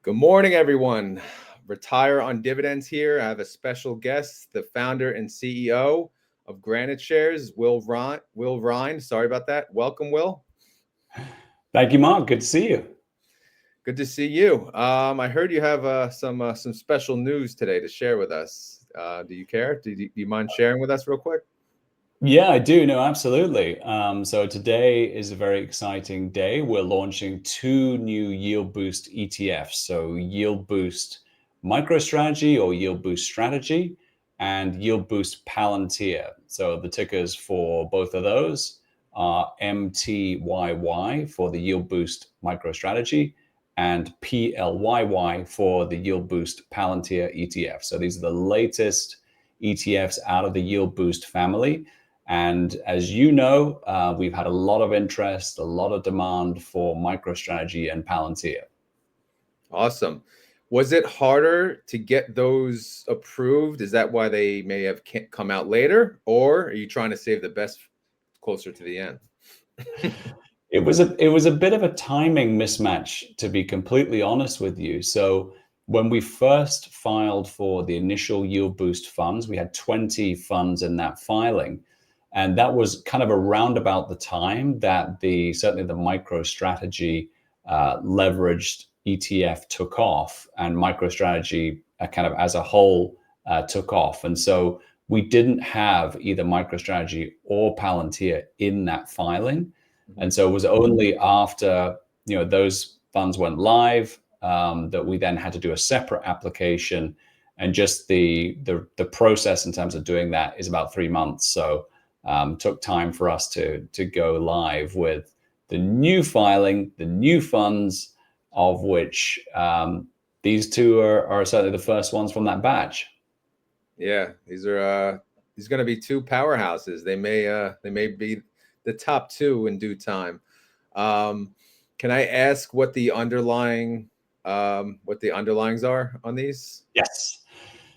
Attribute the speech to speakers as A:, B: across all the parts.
A: Good morning, everyone. Retire on Dividends here. I have a special guest, the founder and CEO of Granite Shares, Will Rhind. Sorry about that. Welcome, Will.
B: Thank you, Mark. Good to see you.
A: Good to see you. I heard you have some special news today to share with us. Do you care? Do you mind sharing with us real quick?
B: Yeah, I do. No, absolutely. So today is a very exciting day. We're launching two new Yield Boost ETFs. So Yield Boost MicroStrategy or Yield Boost Strategy and Yield Boost Palantir. So the tickers for both of those are MTYY for the Yield Boost MicroStrategy and PLYY for the Yield Boost Palantir ETF. So these are the latest ETFs out of the Yield Boost family. And as you know, we've had a lot of interest, a lot of demand for MicroStrategy and Palantir.
A: Awesome. Was it harder to get those approved? Is that why they may have come out later? Or are you trying to save the best closer to the end?
B: It was a bit of a timing mismatch, to be completely honest with you. So when we first filed for the initial Yield Boost funds, we had 20 funds in that filing. And that was kind of around about the time that certainly the MicroStrategy leveraged ETF took off, and MicroStrategy kind of as a whole took off. And so we didn't have either MicroStrategy or Palantir in that filing. And so it was only after those funds went live that we then had to do a separate application. And just the process in terms of doing that is about 3 months. So took time for us to go live with the new filing, the new funds, of which these two are certainly the first ones from that batch.
A: Yeah, these going to be two powerhouses. They may be the top two in due time. Can I ask what the underlyings are on these?
B: Yes.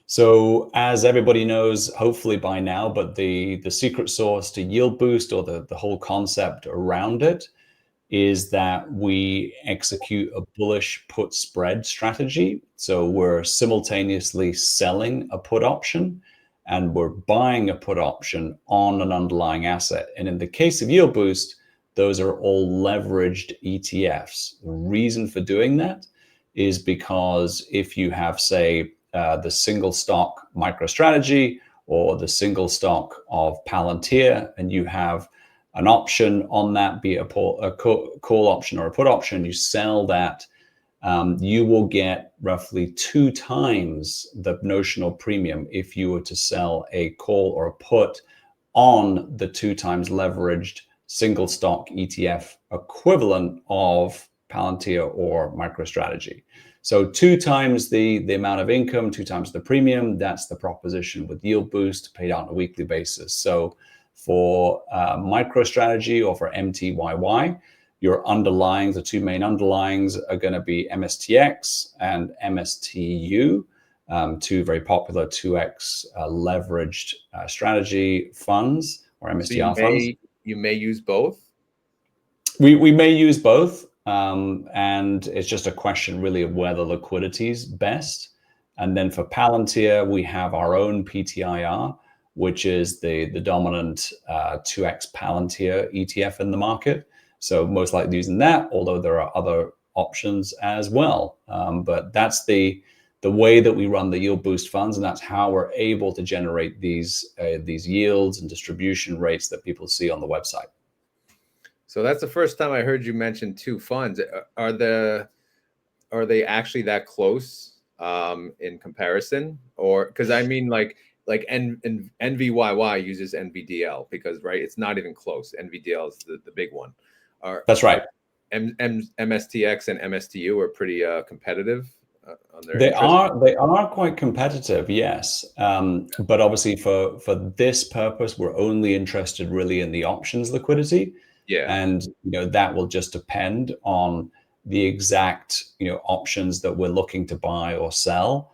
B: So as everybody knows, hopefully by now, but the secret sauce to Yield Boost, or the whole concept around it, is that we execute a bullish put spread strategy. So we're simultaneously selling a put option and we're buying a put option on an underlying asset. And in the case of Yield Boost, those are all leveraged ETFs. The reason for doing that is because if you have, say, the single stock MicroStrategy or the single stock of Palantir, and you have an option on that, be it a call option or a put option, you sell that, you will get roughly 2 times the notional premium if you were to sell a call or a put on the 2 times leveraged single stock ETF equivalent of Palantir or MicroStrategy. So 2 times the amount of income, 2 times the premium. That's the proposition with Yield Boost, paid out on a weekly basis. So for MicroStrategy or for MTYY, your underlyings, the 2 main underlyings, are going to be MSTX and MSTU, 2 very popular 2x leveraged strategy funds, or MSTR funds.
A: You may use both?
B: We may use both. And it's just a question really of where the liquidity is best. And then for Palantir, we have our own PTIR, which is the dominant 2x Palantir ETF in the market. So most likely using that, although there are other options as well. But that's the way that we run the Yield Boost funds, and that's how we're able to generate these yields and distribution rates that people see on the website.
A: So that's the first time I heard you mention 2 funds. Are they actually that close in comparison? Or because I mean, like NVYY uses NVDL, because right, it's not even close. NVDL is the big one.
B: That's right.
A: MSTX and MSTU are pretty competitive on their
B: They are quite competitive, yes. But obviously for this purpose, we're only interested really in the options liquidity.
A: Yeah.
B: And that will just depend on the exact options that we're looking to buy or sell.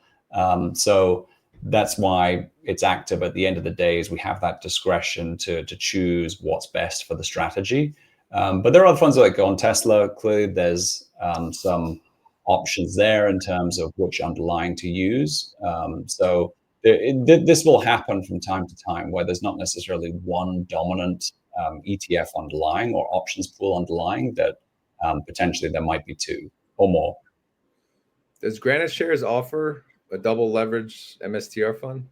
B: So that's why it's active at the end of the day, is we have that discretion to choose what's best for the strategy. But there are other funds that go on Tesla. Clearly, there's some options there in terms of which underlying to use. So this will happen from time to time, where there's not necessarily one dominant ETF underlying or options pool underlying, that potentially there might be two or more.
A: Does Granite Shares offer a double leverage MSTR fund?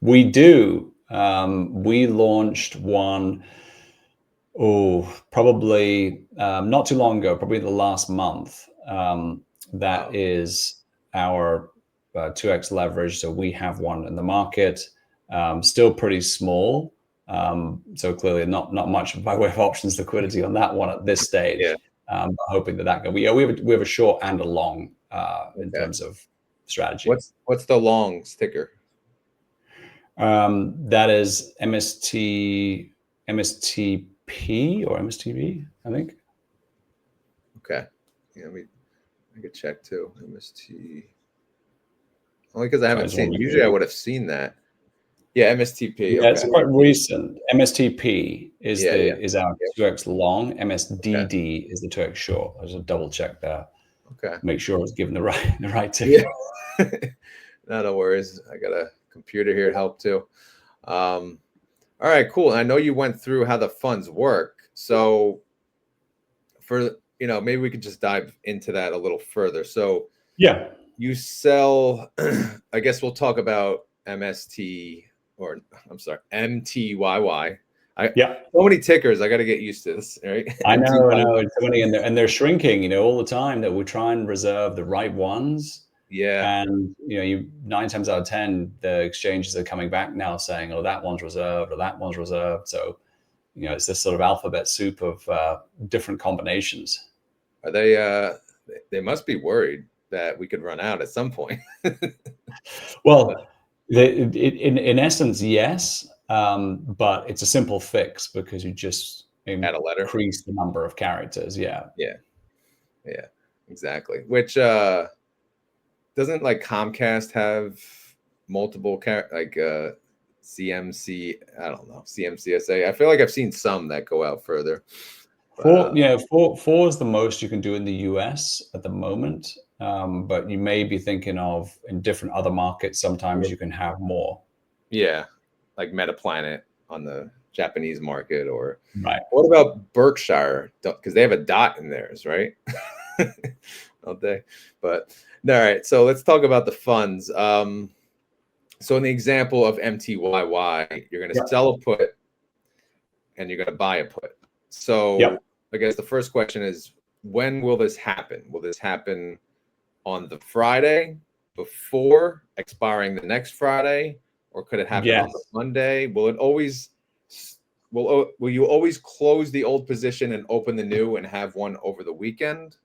B: We do. We launched one, probably not too long ago, probably the last month. That is our 2x leverage. So we have one in the market, still pretty small. So clearly not much by way of options liquidity on that one at this stage.
A: Yeah.
B: But hoping that can. We have a short and a long in terms of strategy.
A: What's the long sticker?
B: That is MSTP or MSTV, I think.
A: Okay. Yeah, I could check too. MST. Only because I haven't seen. Usually I would have seen that. Yeah, MSTP.
B: Yeah,
A: okay.
B: it's quite recent. MSTP is is our
A: Yep.
B: 2x long. MSDD is the 2x short. There's a double check there.
A: Okay.
B: Make sure I was given the right ticket.
A: Yeah. No worries. I got a computer here to help too. All right, cool. I know you went through how the funds work. So for, maybe we could just dive into that a little further. So
B: yeah,
A: you sell, I guess we'll talk about MTYY.
B: yeah.
A: So many tickers. I got to get used to this, right?
B: I know. It's funny, and they're shrinking, all the time, that we try and reserve the right ones.
A: Yeah.
B: And you 9 times out of 10, the exchanges are coming back now saying, "Oh, that one's reserved," or "That one's reserved." So, it's this sort of alphabet soup of different combinations.
A: Are they must be worried that we could run out at some point.
B: Well, in essence, yes, but it's a simple fix, because you just
A: Add a letter.
B: increase the number of characters. Yeah,
A: exactly. Which doesn't like Comcast have multiple CMC? I don't know, CMCSA. I feel like I've seen some that go out further.
B: Four is the most you can do in the US at the moment. But you may be thinking of, in different other markets, sometimes you can have more.
A: Yeah, like MetaPlanet on the Japanese market, or
B: right.
A: What about Berkshire? Because they have a dot in theirs, right? Don't they? But all right, so let's talk about the funds. So in the example of MTYY, you're going to sell a put and you're going to buy a put. So I guess the first question is, when will this happen? Will this happen on the Friday before expiring the next Friday, or could it happen on the Monday? Will you always close the old position and open the new and have one over the weekend?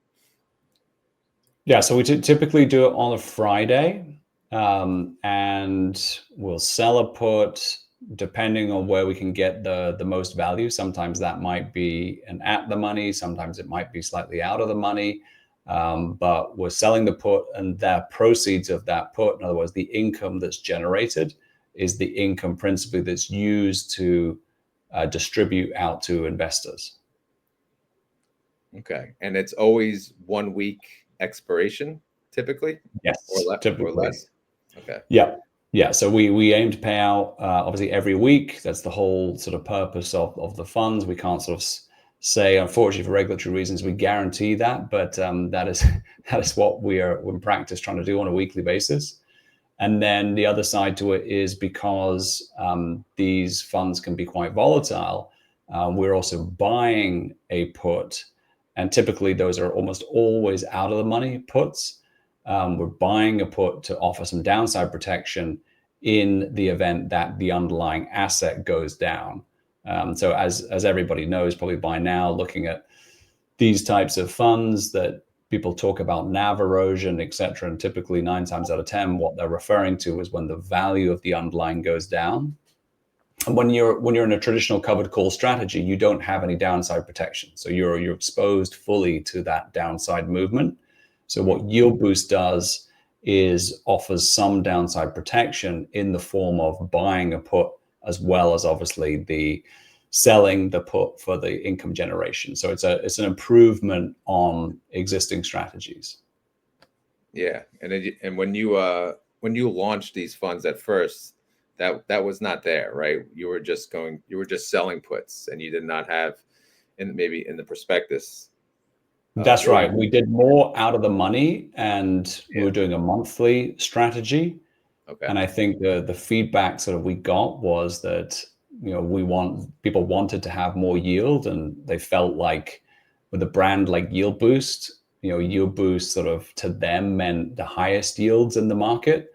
B: Yeah, so we typically do it on a Friday, and we'll sell a put depending on where we can get the most value. Sometimes that might be an at the money, sometimes it might be slightly out of the money, but we're selling the put, and the proceeds of that put, in other words, the income that's generated, is the income principally that's used to distribute out to investors.
A: Okay, and it's always 1 week expiration, typically?
B: Yes,
A: or less? Okay.
B: Yeah. So we aim to pay out obviously every week. That's the whole sort of purpose of the funds. We can't sort of say, unfortunately, for regulatory reasons, we guarantee that, but that is what we're in practice trying to do on a weekly basis. And then the other side to it is, because these funds can be quite volatile, we're also buying a put. And typically those are almost always out of the money puts. We're buying a put to offer some downside protection in the event that the underlying asset goes down. So as everybody knows probably by now, looking at these types of funds, that people talk about NAV erosion, et cetera. And typically 9 times out of 10, what they're referring to is when the value of the underlying goes down. And when you're in a traditional covered call strategy, you don't have any downside protection. So you're exposed fully to that downside movement. So what Yield Boost does is offers some downside protection in the form of buying a put, as well as obviously the selling the put for the income generation. So it's an improvement on existing strategies.
A: Yeah, and when you launched these funds at first, that was not there, right? You were just selling puts, and you did not have, in maybe in the prospectus.
B: That's
A: What were
B: right.
A: you?
B: We did more out of the money, and we
A: Yeah.
B: were doing a monthly strategy.
A: Okay.
B: And I think the feedback sort of we got was that, people wanted to have more yield, and they felt like with a brand like Yield Boost, Yield Boost sort of to them meant the highest yields in the market.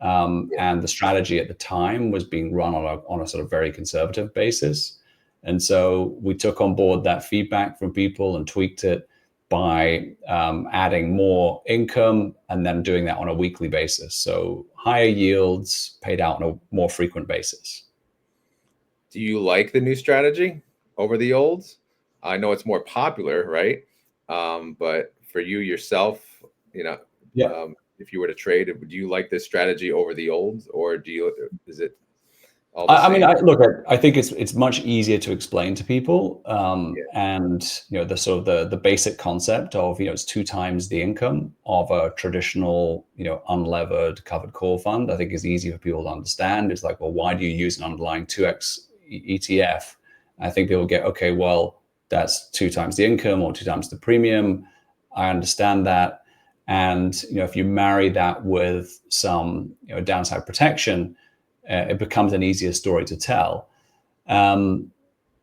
A: Yeah.
B: And the strategy at the time was being run on a sort of very conservative basis. And so we took on board that feedback from people and tweaked it by adding more income and then doing that on a weekly basis. So higher yields paid out on a more frequent basis.
A: Do you like the new strategy over the old? I know it's more popular, right? But for you yourself, you know,
B: Yeah.
A: if you were to trade, would you like this strategy over the old, or is it all the
B: I mean,
A: same?
B: I think it's much easier to explain to people,
A: Yeah.
B: and the sort of the basic concept of it's two times the income of a traditional unlevered covered call fund. I think is easy for people to understand. It's like, well, why do you use an underlying 2x ETF? I think people get, okay, well, that's two times the income or two times the premium. I understand that, and if you marry that with some downside protection, it becomes an easier story to tell. Um,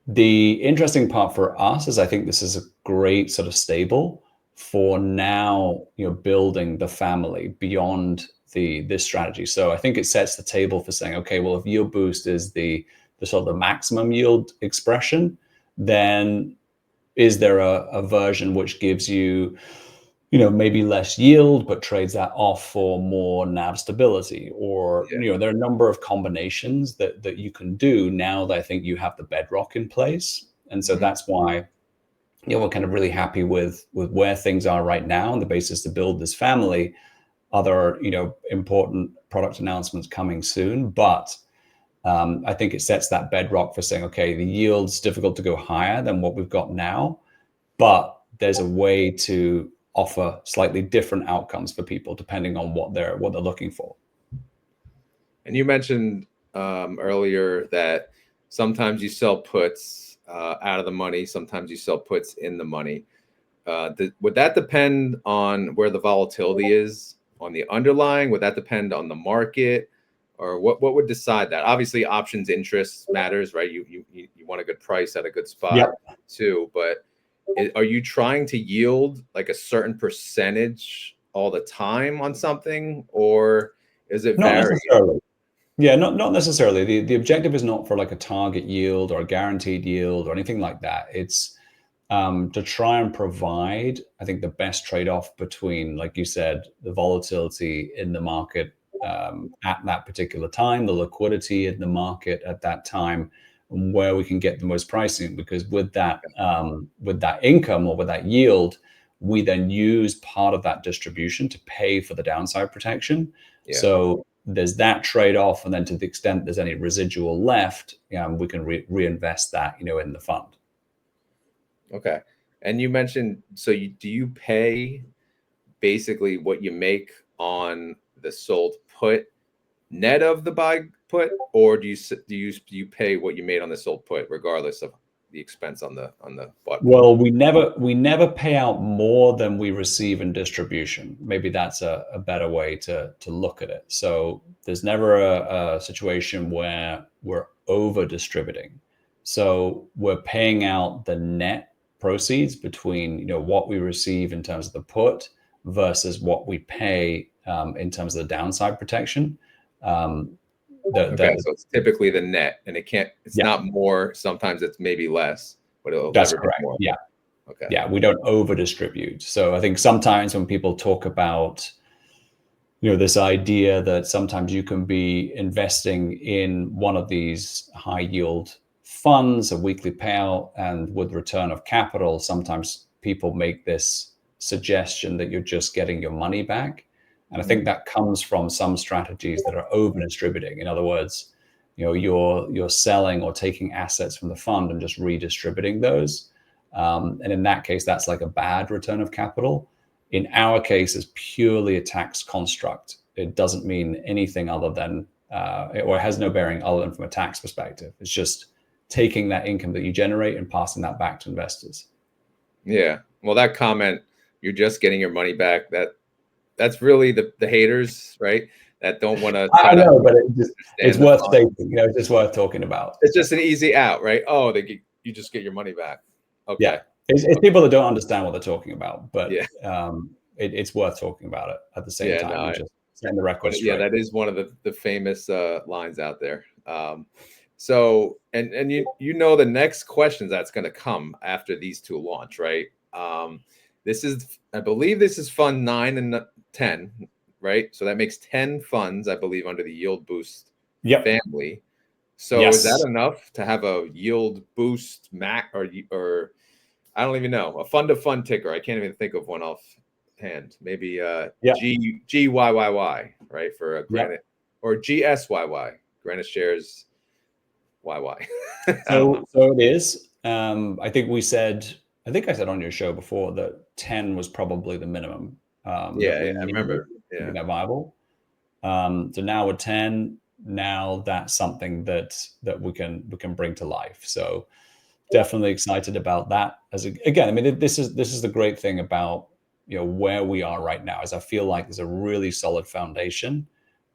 B: the interesting part for us is I think this is a great sort of stable for now, building the family beyond this strategy. So I think it sets the table for saying, okay, well, if yield boost is the sort of the maximum yield expression, then is there a version which gives you maybe less yield, but trades that off for more NAV stability? Or,
A: Yeah.
B: there are a number of combinations that you can do now that I think you have the bedrock in place. And so
A: Mhm.
B: that's why, we're kind of really happy with where things are right now on the basis to build this family. Other, important product announcements coming soon, but I think it sets that bedrock for saying, okay, the yield's difficult to go higher than what we've got now, but there's a way to offer slightly different outcomes for people depending on what they're looking for.
A: And you mentioned earlier that sometimes you sell puts out of the money, sometimes you sell puts in the money. Would that depend on where the volatility is on the underlying? Would that depend on the market, or what would decide that? Obviously, options interest matters, right? You want a good price at a good spot
B: Yep.
A: too, but are you trying to yield like a certain percentage all the time on something, or is it
B: Not
A: vary?
B: necessarily. Yeah, not necessarily. The objective is not for like a target yield or a guaranteed yield or anything like that. It's to try and provide, I think, the best trade-off between, like you said, the volatility in the market at that particular time, the liquidity in the market at that time, and where we can get the most pricing. Because with that income or with that yield, we then use part of that distribution to pay for the downside protection.
A: Yeah.
B: So there's that trade-off, and then to the extent there's any residual left, we can reinvest that, in the fund.
A: Okay. And you mentioned, so do you pay basically what you make on the sold put net of the buy put, or do you pay what you made on the sold put regardless of the expense on the bought put?
B: Well, we never pay out more than we receive in distribution. Maybe that's a better way to look at it. So there's never a situation where we're over distributing. So we're paying out the net proceeds between what we receive in terms of the put versus what we pay in terms of the downside protection. Um,
A: Okay,
B: the
A: so it's typically the net, and it's
B: Yeah,
A: not more. Sometimes it's maybe less, but it'll
B: that's
A: never be
B: correct.
A: more.
B: Yeah.
A: Okay.
B: Yeah, we don't over distribute. So I think sometimes when people talk about this idea that sometimes you can be investing in one of these high yield funds, a weekly payout, and with return of capital, sometimes people make this suggestion that you're just getting your money back. And I think that comes from some strategies that are over distributing. In other words, you're selling or taking assets from the fund and just redistributing those. And in that case, that's like a bad return of capital. In our case, is purely a tax construct. It doesn't mean anything other than, or it has no bearing other than from a tax perspective. It's just taking that income that you generate and passing that back to investors.
A: Yeah. Well, that comment, you're just getting your money back. That's really the haters, right? That don't want to try
B: I
A: to
B: know, but it's
A: understand the
B: worth
A: fund.
B: stating. You know, it's just worth talking about.
A: It's just an easy out, right? Oh, you just get your money back. Okay.
B: Yeah, it's people that don't understand what they're talking about, but
A: Yeah.
B: It's worth talking about it at the same
A: Yeah.
B: time
A: No.
B: and just setting the record
A: Yeah,
B: straight.
A: that is one of the famous lines out there. So, and you know the next questions that's going to come after these two launch, right? This is, I believe, this is fund 9 and 10, right? So that makes 10 funds, I believe, under the Yield Boost
B: Yep.
A: family. So is that
B: Yes.
A: enough to have a Yield Boost Mac or I don't even know, a fund of fund ticker? I can't even think of one offhand. Maybe
B: Yeah.
A: GYYY, right, for a
B: Yep.
A: Granite, or GSYY, Granite shares YY. I don't know.
B: So it is. I think I said on your show before that 10 was probably the minimum that we
A: I
B: needed
A: remember.
B: to
A: Yeah.
B: be viable. So now with 10, now that's something that we can bring to life. So definitely excited about that. Again, I mean, this is the great thing about, you know, where we are right now, is I feel like there's a really solid foundation,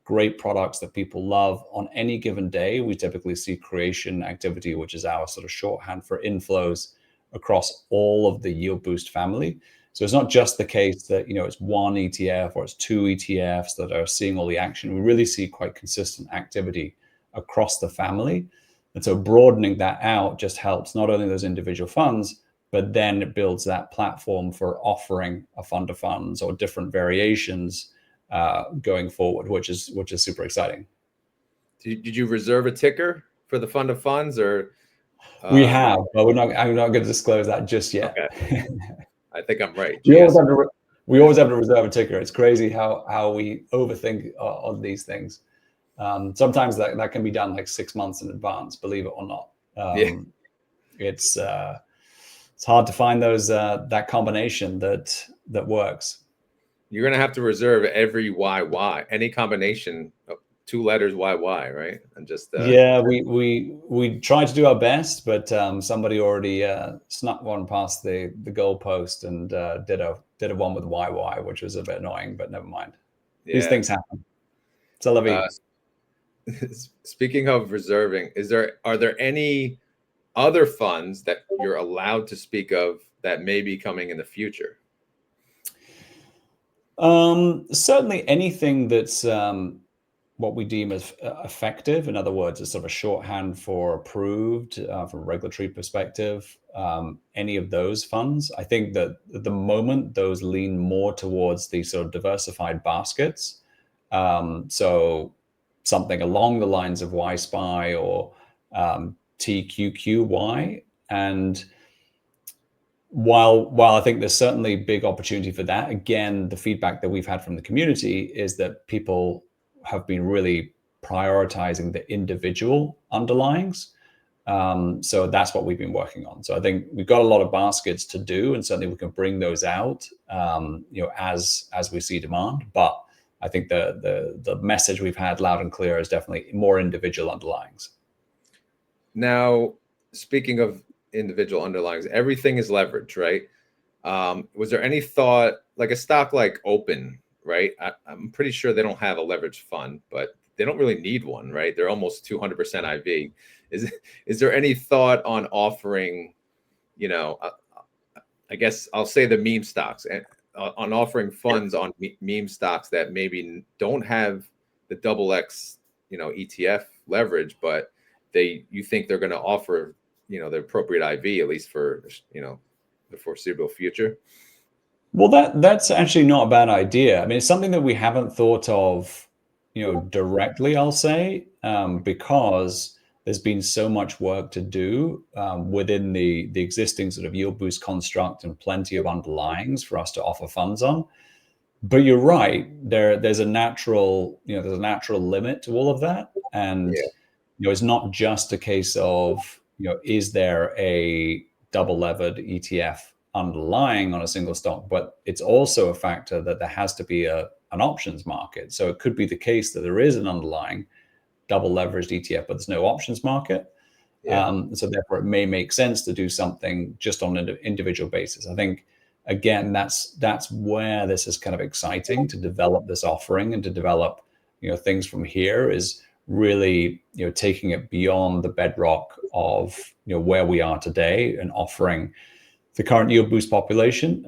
B: great products that people love. On any given day, we typically see creation activity, which is our sort of shorthand for inflows across all of the Yield Boost family. So it's not just the case that, you know, it's one ETF or it's two ETFs that are seeing all the action. We really see quite consistent activity across the family. And so broadening that out just helps not only those individual funds, but then it builds that platform for offering a fund of funds or different variations going forward, which is super exciting.
A: Did you reserve a ticker for the fund of funds, or
B: We have, but I'm not going to disclose that just yet.
A: Okay. I think I'm right.
B: we always have to reserve a ticker. It's crazy how we overthink on these things. Sometimes that can be done like 6 months in advance, believe it or not. It's hard to find those that combination that works.
A: You're gonna have to reserve every YY, any combination of 2 letters YY, right? And just
B: Yeah, we tried to do our best, but somebody already snuck one past the goalpost and did a one with YY, which was a bit annoying, but never mind. These things happen. C'est la vie.
A: Speaking of reserving, are there any other funds that you're allowed to speak of that may be coming in the future?
B: Certainly anything that's what we deem as effective. In other words, it's sort of a shorthand for approved from a regulatory perspective. Any of those funds, I think that at the moment those lean more towards the sort of diversified baskets. So something along the lines of YSPY or TQQY. And while I think there's certainly big opportunity for that, again, the feedback that we've had from the community is that people have been really prioritizing the individual underlyings. So that's what we've been working on. So I think we've got a lot of baskets to do, and certainly we can bring those out, you know, as we see demand. But I think the message we've had loud and clear is definitely more individual underlyings.
A: Now, speaking of individual underlyings, everything is leverage, right? Was there any thought, like a stock like Open, right? I'm pretty sure they don't have a leveraged fund, but they don't really need one, right? They're almost 200% IV. Is there any thought on offering, you know, I guess I'll say the meme stocks, and on offering funds on meme stocks that maybe don't have the XX, you know, ETF leverage, but you think they're going to offer, you know, the appropriate IV, at least for, you know, the foreseeable future?
B: Well, that's actually not a bad idea. I mean, it's something that we haven't thought of, you know, directly, I'll say, because there's been so much work to do within the existing sort of yield boost construct and plenty of underlyings for us to offer funds on. But you're right, there's a natural limit to all of that. And you know, it's not just a case of, you know, is there a double levered ETF underlying on a single stock, but it's also a factor that there has to be an options market. So it could be the case that there is an underlying double leveraged ETF, but there's no options market.
A: Yeah.
B: So therefore, it may make sense to do something just on an individual basis. I think, again, that's where this is kind of exciting, to develop this offering and to develop, things from here, is really, taking it beyond the bedrock of, where we are today and offering the current yield boost population,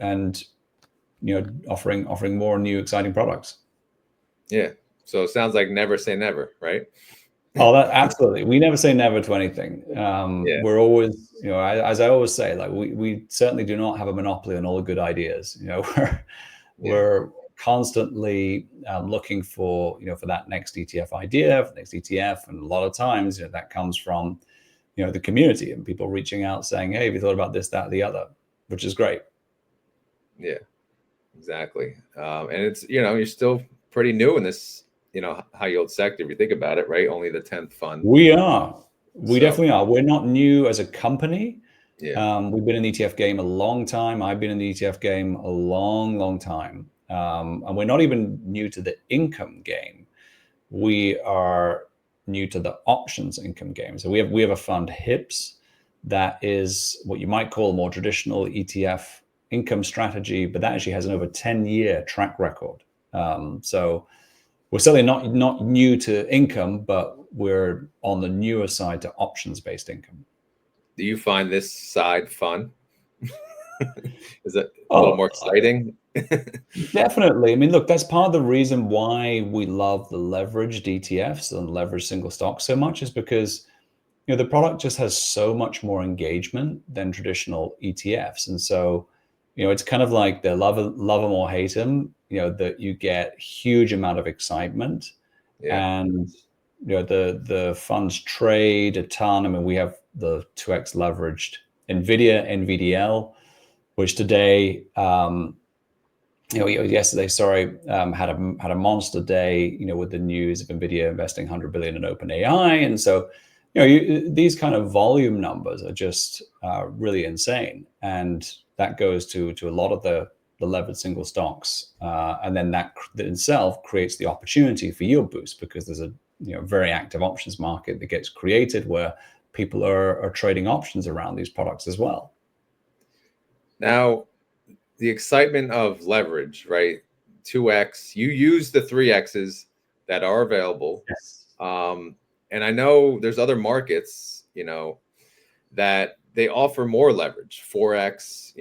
B: and offering more new exciting products.
A: Yeah. So it sounds like never say never, right?
B: Oh, that absolutely. We never say never to anything.
A: Yeah.
B: We're always, as I always say, like we certainly do not have a monopoly on all the good ideas. We're constantly looking for, for that next ETF idea, for the next ETF, and a lot of times, that comes from, the community and people reaching out saying, "Hey, have you thought about this, that, the other?" Which is great.
A: Yeah. Exactly. And it's, you're still pretty new in this, high yield sector, if you think about it, right? Only the 10th fund.
B: We are. We
A: So,
B: definitely are. We're not new as a company.
A: yeah.
B: We've been in the ETF game a long time. I've been in the ETF game a long, long time. And we're not even new to the income game. We are new to the options income game. So we have a fund, HIPS, that is what you might call a more traditional ETF income strategy, but that actually has an over 10-year track record. So we're certainly not new to income, but we're on the newer side to options-based income.
A: Do you find this side fun? Is it a little more exciting?
B: Definitely. I mean, look, that's part of the reason why we love the leveraged ETFs and leveraged single stocks so much, is because, the product just has so much more engagement than traditional ETFs. And so, it's kind of like they love them or hate them, that you get huge amount of excitement.
A: Yeah.
B: And, the funds trade a ton. I mean, we have the 2x leveraged NVIDIA, NVDL, which today, yesterday, had a monster day, with the news of NVIDIA investing 100 billion in OpenAI. And so, these kind of volume numbers are just really insane. And that goes to a lot of the levered single stocks. And then that itself creates the opportunity for yield boost, because there's a very active options market that gets created where people are trading options around these products as well.
A: Now, the excitement of leverage, right? 2x, you use the 3x's that are available.
B: Yes.
A: And I know there's other markets, that they offer more leverage, 4x,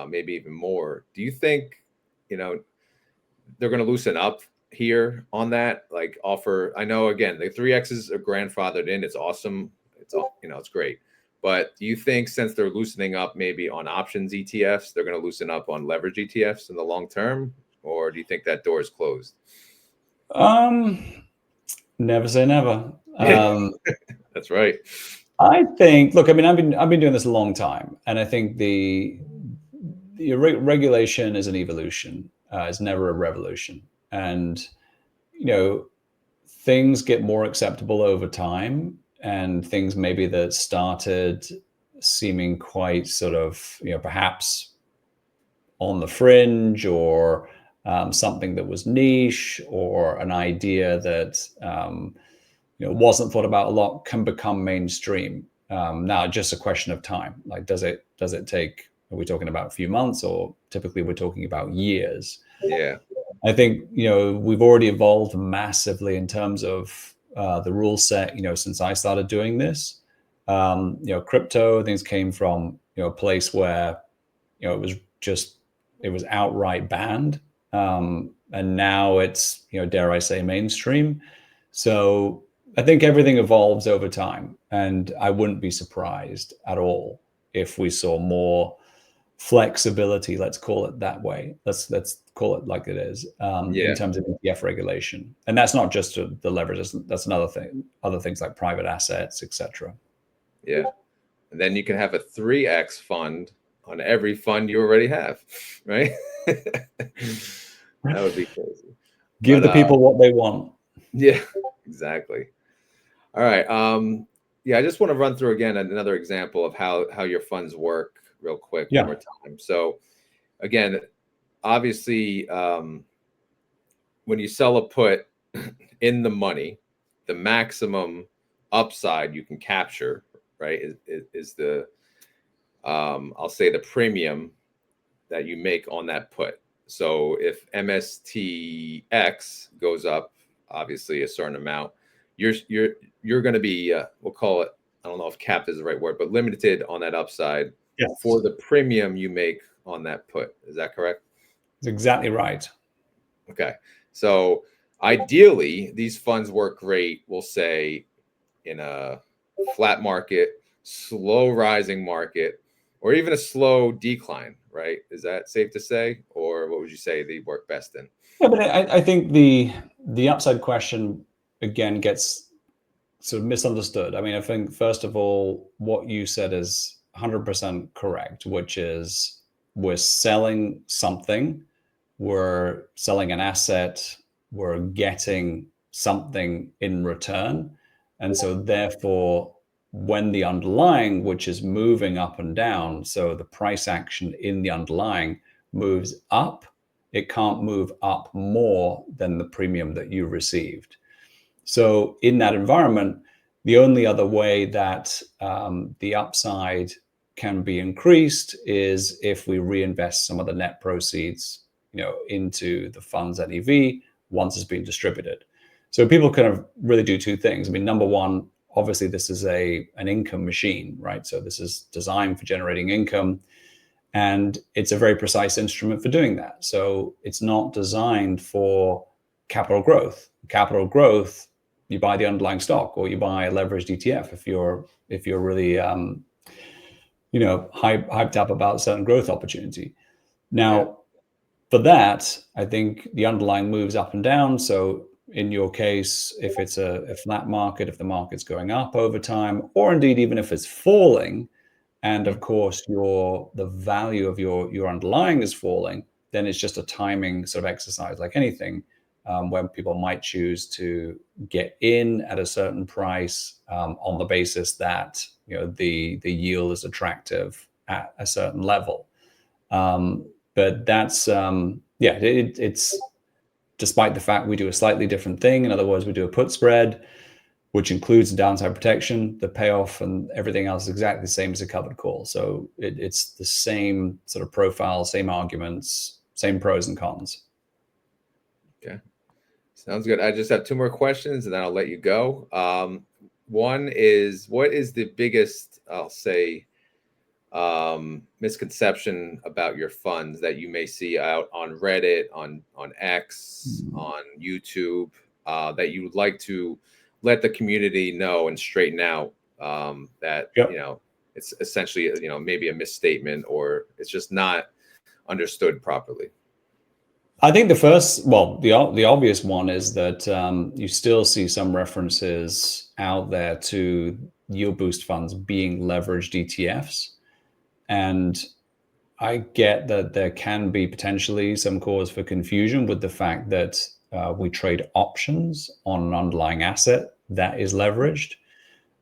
A: maybe even more. Do you think, they're going to loosen up here on that? Like offer, I know, again, the 3x's are grandfathered in. It's awesome. It's all, it's great. But do you think, since they're loosening up maybe on options ETFs, they're going to loosen up on leverage ETFs in the long term? Or do you think that door is closed?
B: Never say never.
A: That's right.
B: I think, look, I mean, I've been doing this a long time, and I think the regulation is an evolution. It's never a revolution. And, things get more acceptable over time, and things maybe that started seeming quite sort of, perhaps on the fringe, or something that was niche, or an idea that wasn't thought about a lot, can become mainstream. Now, just a question of time. Like, does it take? Are we talking about a few months, or typically we're talking about years?
A: Yeah.
B: I think, we've already evolved massively in terms of the rule set, since I started doing this. Crypto things came from, a place where, it was outright banned. And now it's, dare I say, mainstream. So I think everything evolves over time, and I wouldn't be surprised at all if we saw more flexibility, let's call it that way. Let's call it like it is, in terms of ETF regulation. And that's not just the leverage. That's another thing. Other things like private assets, etc.
A: Yeah. And then you can have a 3x fund on every fund you already have, right? That would be crazy.
B: Give the people what they want.
A: Yeah, exactly. All right. Yeah, I just want to run through again another example of how your funds work, real quick,
B: Yeah.
A: one more time. So again, obviously, when you sell a put in the money, the maximum upside you can capture, right, is the I'll say the premium that you make on that put. So if MSTX goes up, obviously a certain amount, you're going to be we'll call it, I don't know if capped is the right word, but limited on that upside for the premium you make on that put. Is that correct?
B: That's exactly right.
A: Okay. So ideally, these funds work great, we'll say, in a flat market, slow rising market, or even a slow decline, right? Is that safe to say? Or what would you say they work best in?
B: Yeah, but I think the upside question again gets sort of misunderstood. I mean, I think first of all, what you said is 100% correct, which is we're selling something, we're selling an asset, we're getting something in return. And so therefore, when the underlying, which is moving up and down, so the price action in the underlying moves up, it can't move up more than the premium that you received. So in that environment, the only other way that the upside can be increased is if we reinvest some of the net proceeds, into the fund's NAV once it's been distributed. So people kind of really do two things. I mean, number one, obviously this is an income machine, right? So this is designed for generating income, and it's a very precise instrument for doing that. So it's not designed for capital growth. Capital growth, you buy the underlying stock or you buy a leveraged ETF if you're really hyped up about a certain growth opportunity. Now, for that, I think the underlying moves up and down. So in your case, if it's a flat market, if the market's going up over time, or indeed even if it's falling, and of course the value of your underlying is falling, then it's just a timing sort of exercise like anything, when people might choose to get in at a certain price on the basis that the yield is attractive at a certain level. But that's it's despite the fact we do a slightly different thing. In other words, we do a put spread, which includes downside protection. The payoff and everything else is exactly the same as a covered call. So it's the same sort of profile, same arguments, same pros and cons.
A: Okay. Sounds good. I just have two more questions and then I'll let you go. One is, what is the biggest, I'll say, misconception about your funds that you may see out on Reddit, on X, on YouTube, that you would like to let the community know and straighten out, that it's essentially maybe a misstatement or it's just not understood properly?
B: I think the obvious one is that you still see some references out there to yield boost funds being leveraged ETFs. And I get that there can be potentially some cause for confusion with the fact that we trade options on an underlying asset that is leveraged,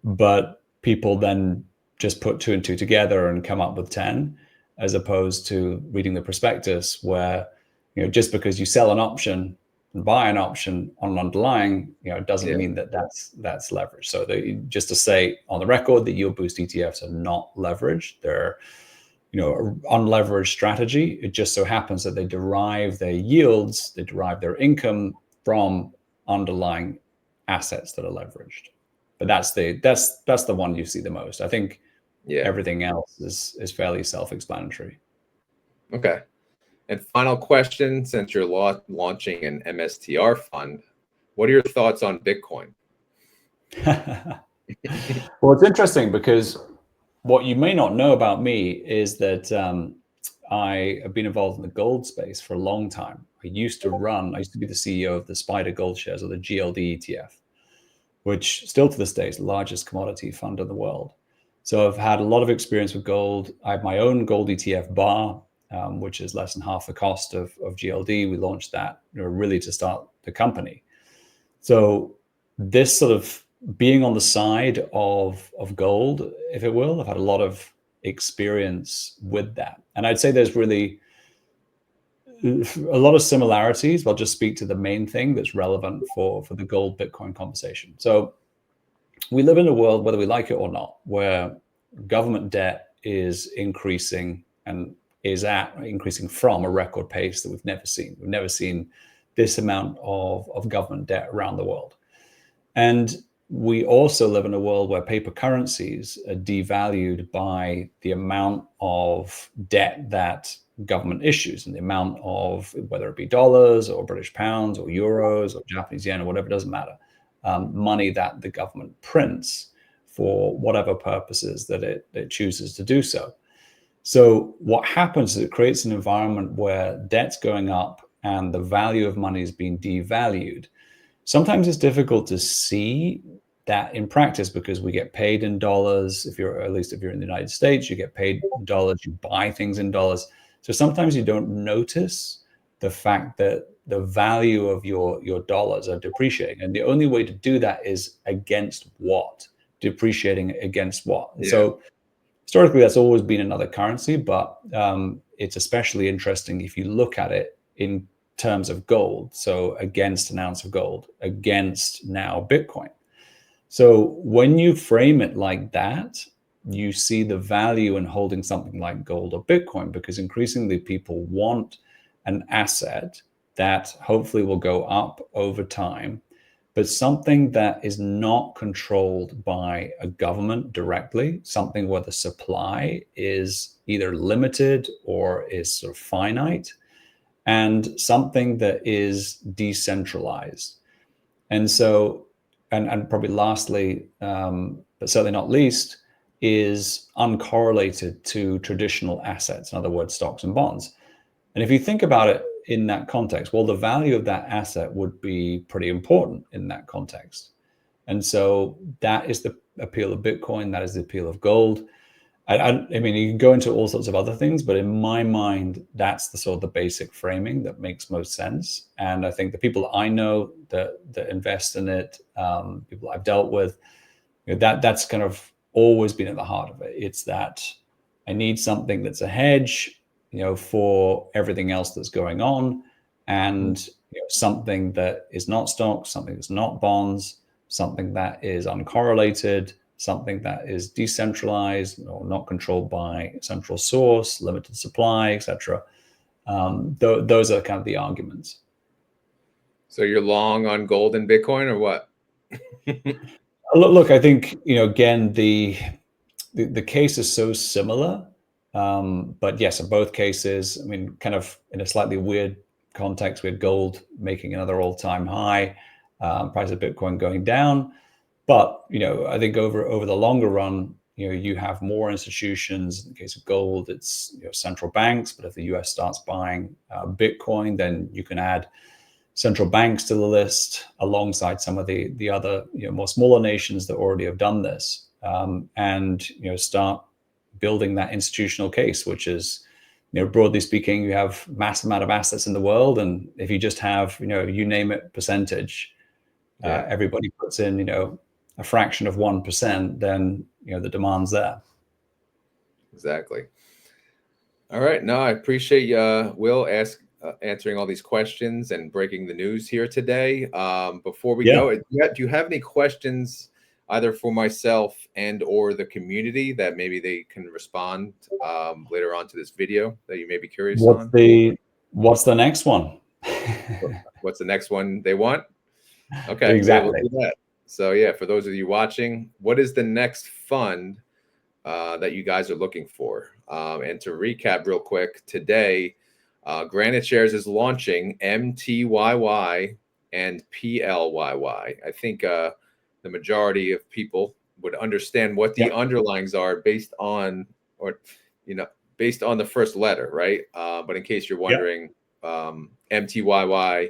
B: but people then just put two and two together and come up with 10, as opposed to reading the prospectus where, just because you sell an option and buy an option on an underlying, it doesn't mean that that's leverage. So just to say on the record that yield boost ETFs are not leveraged. They're unleveraged strategy. It just so happens that they derive their yields, they derive their income from underlying assets that are leveraged. But that's the one you see the most. I think everything else is fairly self-explanatory.
A: Okay. And final question, since you're launching an MSTR fund, what are your thoughts on Bitcoin?
B: Well, it's interesting because what you may not know about me is that I have been involved in the gold space for a long time. I used to be the CEO of the Spider Gold Shares, or the GLD ETF, which still to this day is the largest commodity fund in the world. So I've had a lot of experience with gold. I have my own gold ETF bar, which is less than half the cost of GLD. We launched that really to start the company. So this sort of being on the side of gold, if it will, I've had a lot of experience with that. And I'd say there's really a lot of similarities. I'll just speak to the main thing that's relevant for the gold Bitcoin conversation. So we live in a world, whether we like it or not, where government debt is increasing and is increasing from a record pace that we've never seen. We've never seen this amount of government debt around the world. And we also live in a world where paper currencies are devalued by the amount of debt that government issues and the amount of, whether it be dollars or British pounds or euros or Japanese yen or whatever, it doesn't matter, money that the government prints for whatever purposes that it chooses to do so. So what happens is it creates an environment where debt's going up and the value of money is being devalued. Sometimes it's difficult to see that in practice because we get paid in dollars. At least if you're in the United States, you get paid in dollars, you buy things in dollars. So sometimes you don't notice the fact that the value of your dollars are depreciating. And the only way to do that is against what? Depreciating against what? Yeah. So historically, that's always been another currency, but it's especially interesting if you look at it in terms of gold. So against an ounce of gold, against now Bitcoin. So when you frame it like that, you see the value in holding something like gold or Bitcoin, because increasingly people want an asset that hopefully will go up over time, but something that is not controlled by a government directly, something where the supply is either limited or is sort of finite, and something that is decentralized. And so, and probably lastly, but certainly not least, is uncorrelated to traditional assets, in other words, stocks and bonds. And if you think about it in that context, well, the value of that asset would be pretty important in that context. And so that is the appeal of Bitcoin. That is the appeal of gold. I mean, you can go into all sorts of other things, but in my mind, that's the sort of the basic framing that makes most sense. And I think the people that I know that invest in it, people I've dealt with, that's kind of always been at the heart of it. It's that I need something that's a hedge, for everything else that's going on, and something that is not stocks, something that's not bonds, something that is uncorrelated, something that is decentralized or not controlled by a central source, limited supply, etc. Those are kind of the arguments.
A: So you're long on gold and Bitcoin, or what?
B: Look, I think again the case is so similar, but yes, in both cases, I mean, kind of in a slightly weird context, we had gold making another all-time high, price of Bitcoin going down. But I think over the longer run, you have more institutions. In the case of gold, it's central banks. But if the U.S. starts buying Bitcoin, then you can add central banks to the list alongside some of the other more smaller nations that already have done this, and start building that institutional case, which is broadly speaking, you have mass amount of assets in the world, and if you just have you name it percentage, everybody puts in a fraction of 1%, then the demand's there.
A: Exactly. All right. No, I appreciate Will answering all these questions and breaking the news here today. Before we go, do you have any questions either for myself and or the community that maybe they can respond later on to this video that you may be curious on?
B: What's the next one?
A: What's the next one they want? Okay,
B: exactly.
A: We'll do that. So yeah, for those of you watching, what is the next fund that you guys are looking for? And to recap real quick, today, Granite Shares is launching MTYY and PLYY. I think the majority of people would understand what the underlyings are based on, based on the first letter, right? But in case you're wondering, MTYY,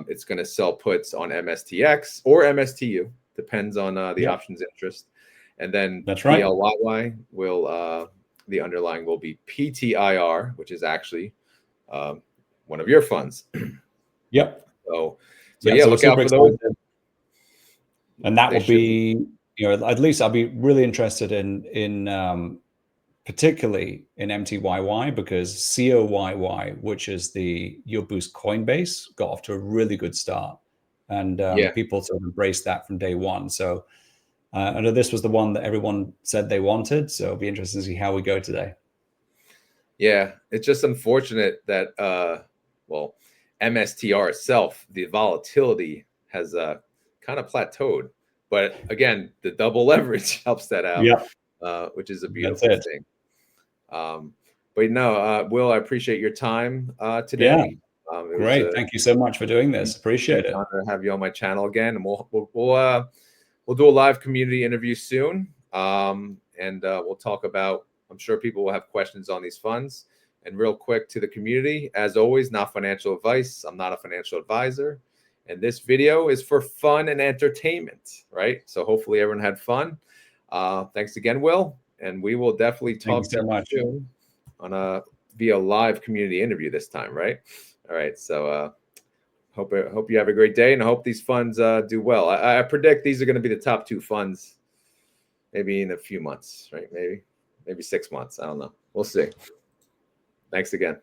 A: it's going to sell puts on MSTX or MSTU, depends on the options interest. And then PLYY will, the underlying will be PTIR, which is actually one of your funds. So look out for those.
B: And that will be, at least I'll be really interested in particularly in MTYY, because COYY, which is the YieldBoost Coinbase, got off to a really good start, and people sort of embraced that from day one. So I know this was the one that everyone said they wanted, so it'll be interesting to see how we go today.
A: Yeah, it's just unfortunate that well, MSTR itself, the volatility has kind of plateaued. But again, the double leverage helps that out, which is a beautiful thing. But no, Will, I appreciate your time today.
B: Great. Thank you so much for doing this. Appreciate it.
A: Honor to have you on my channel again, and we'll do a live community interview soon. And we'll talk about, I'm sure people will have questions on these funds. And real quick to the community, as always, not financial advice. I'm not a financial advisor. And this video is for fun and entertainment, right? So hopefully everyone had fun. Thanks again, Will. And we will definitely talk to you soon on via live community interview this time, right? All right. So hope you have a great day, and I hope these funds do well. I predict these are going to be the top 2 funds maybe in a few months, right? Maybe 6 months. I don't know. We'll see. Thanks again.